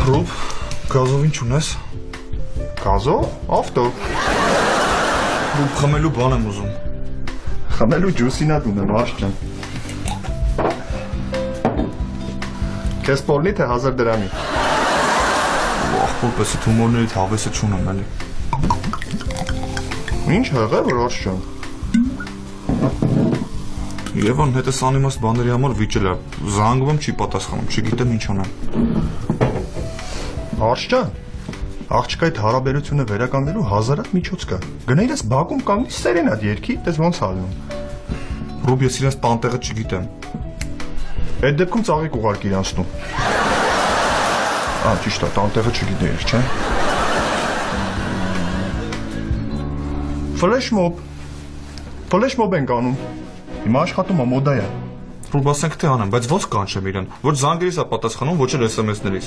Ռուբ, գազով ինչ ունես։ Գազով, ավտո։ Ռուբ, խմելու բան եմ ուզում։ Խմելու ջուսինա դունեմ, Արշ ջան։ Քեզ պոլնի թե 1000 դրամի։ Ախպորպես այդ հումորներից հավեսը չունեմ էլի։ Ինչ հեղը, որ Արշ ջան։ Եվան հետս անիմաստ բաների համար վիճել է, զանգում եմ չի պատասխանում, չգիտեմ ինչ անեմ։ Արշ ջան, աղջկայիդ հարաբերությունը վերականգնելու հազարատ միջոց կա։ Գնայր ես բակում կանգնի սերենադ երկի, տես ոնց հալնում։ Ռուբ, ես իրենց տանտեղը չգիտեմ։ Այդ դեպքում ծաղիկ ուղարկիր իրանց տուն։ Ճիշտ է, տանտեղը չգիտեիր, չէ՞։ Ֆլեշմոբ ենք անում։ Հիմա աշխատում է մոդա է։ Ռուբ, ասենք թե անեմ, բայց ո՞նց կանչեմ իրեն, ոչ զանգերից է պատասխանում, ոչ էլ SMS-ներից։